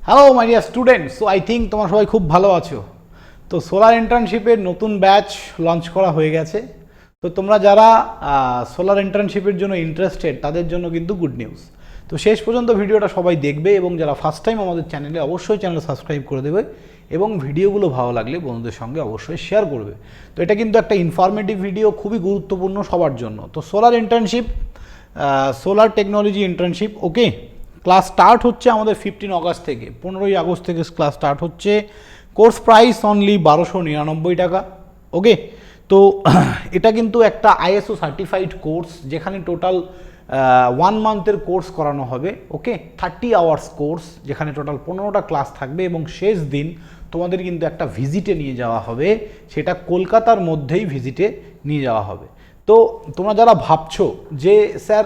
Hello my dear students, so I think তোমরা সবাই খুব ভালো আছো। তো সোলার ইন্টার্নশিপের নতুন ব্যাচ লঞ্চ করা হয়ে গেছে। তো তোমরা যারা সোলার ইন্টার্নশিপের জন্য ইন্টারেস্টেড তাদের জন্য কিন্তু গুড নিউজ। তো শেষ পর্যন্ত ভিডিওটা সবাই দেখবে এবং যারা ফার্স্ট টাইম আমাদের চ্যানেলে অবশ্যই চ্যানেল সাবস্ক্রাইব করে দেবে এবং ভিডিওগুলো ভালো লাগলে বন্ধুদের সঙ্গে অবশ্যই শেয়ার করবে। তো এটা কিন্তু একটা ইনফরমেটিভ ভিডিও, খুবই গুরুত্বপূর্ণ সবার জন্য। তো solar internship, solar technology internship, okay, class start হচ্ছে আমাদের 15 আগস্ট থেকে, 15ই আগস্ট থেকে ক্লাস স্টার্ট হচ্ছে। কোর্স প্রাইস অনলি 1299 টাকা, ওকে। তো এটা কিন্তু একটা আইএসও সার্টিফাইড কোর্স, যেখানে টোটাল 1 মান্থের কোর্স করানো হবে, ওকে। 30 আওয়ার্স কোর্স, যেখানে টোটাল 15টা ক্লাস থাকবে এবং শেষ দিন তোমাদের কিন্তু একটা ভিজিটে নিয়ে যাওয়া হবে, সেটা কলকাতার মধ্যেই ভিজিটে নিয়ে যাওয়া হবে। তো তোমরা যারা ভাবছো যে স্যার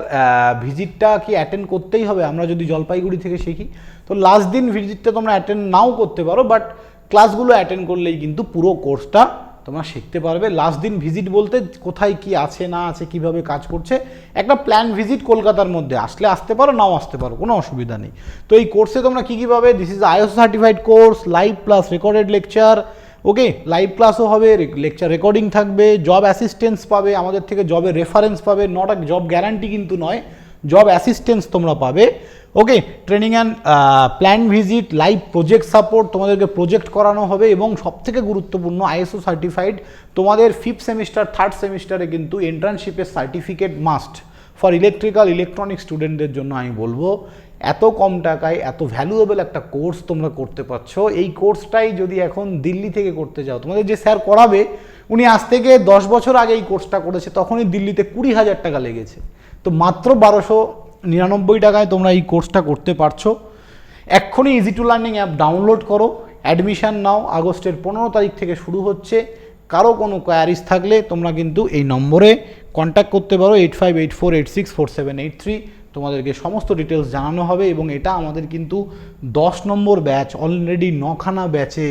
ভিজিটটা কি অ্যাটেন্ড করতেই হবে আমরা যদি জলপাইগুড়ি থেকে শিখি, তো লাস্ট দিন ভিজিটটা তোমরা অ্যাটেন্ড নাও করতে পারো, বাট ক্লাসগুলো অ্যাটেন্ড করলেই কিন্তু পুরো কোর্সটা তোমরা শিখতে পারবে। লাস্ট দিন ভিজিট বলতে কোথায় কি আছে না আছে, কিভাবে কাজ করছে, একটা প্ল্যান ভিজিট কলকাতার মধ্যে, আসলে আসতে পারো, নাও আসতে পারো, কোনো অসুবিধা নেই। তো এই কোর্সে তোমরা কী কী পাবে? This is ISO certified course, live plus recorded lecture, okay. Live ক্লাসও হবে, লেকচার রেকর্ডিং থাকবে, জব অ্যাসিস্ট্যান্স পাবে, আমাদের থেকে জবের রেফারেন্স পাবে, নট আ জব গ্যারান্টি কিন্তু নয়, জব অ্যাসিস্ট্যান্স তোমরা পাবে, okay. Training and plan visit, live project support, তোমাদেরকে প্রজেক্ট করানো হবে এবং সবথেকে গুরুত্বপূর্ণ আইএসও সার্টিফাইড, তোমাদের 5th সেমিস্টার 3rd সেমিস্টারে কিন্তু ইন্টার্নশিপের certificate must for electrical electronic স্টুডেন্টদের জন্য। আমি বলবো এত কম টাকায় এত ভ্যালুয়েবল একটা কোর্স তোমরা করতে পারছো। এই কোর্সটাই যদি এখন দিল্লি থেকে করতে যাও, তোমাদের যে স্যার করাবে উনি আজ থেকে 10 বছর আগে এই কোর্সটা করেছে, তখনই দিল্লিতে 20,000 টাকা লেগেছে। তো মাত্র 1299 টাকায় তোমরা এই কোর্সটা করতে পারছো। এক্ষুনি easy to learning app download করো, অ্যাডমিশান নাও, আগস্টের 15 তারিখ থেকে শুরু হচ্ছে। কারো কোনো কোয়ারিজ থাকলে তোমরা কিন্তু এই নম্বরে কন্ট্যাক্ট করতে পারো, 8584864783। তোমাদেরকে সমস্ত ডিটেলস জানানো হবে এবং এটা আমাদের কিন্তু 10 নম্বর ব্যাচ, অলরেডি 9খানা ব্যাচে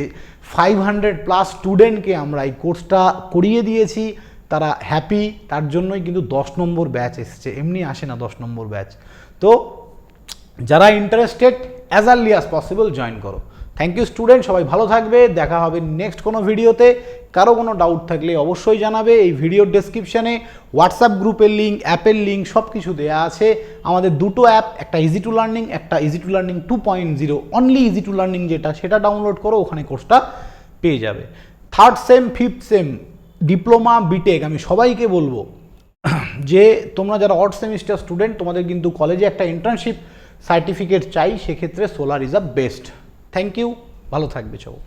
500+ স্টুডেন্টকে আমরা এই কোর্সটা করিয়ে দিয়েছি, তারা হ্যাপি, তার জন্যই কিন্তু 10 নম্বর ব্যাচ এসছে, এমনি আসে না 10 নম্বর ব্যাচ। তো যারা interested as early as possible join করো। থ্যাংক ইউ স্টুডেন্ট, সবাই ভালো থাকবে, দেখা হবে নেক্সট কোনো ভিডিওতে। কারো কোনো ডাউট থাকলে অবশ্যই জানাবে। এই ভিডিওর ডেসক্রিপশানে হোয়াটসঅ্যাপ গ্রুপের লিঙ্ক, অ্যাপের লিঙ্ক সব কিছু দেওয়া আছে। আমাদের দুটো অ্যাপ, একটা ইজি টু লার্নিং, একটা easy to learning 2.0, only easy to learning যেটা, সেটা ডাউনলোড করো, ওখানে কোর্সটা পেয়ে যাবে। 3rd same 5th same, diploma, B Tech, আমি সবাইকে বলবো যে তোমরা যারা অড সেমিস্টার স্টুডেন্ট, তোমাদের কিন্তু কলেজে একটা ইন্টার্নশিপ সার্টিফিকেট চাই, সেক্ষেত্রে solar is a best. Thank you, ভালো থাকবে সব।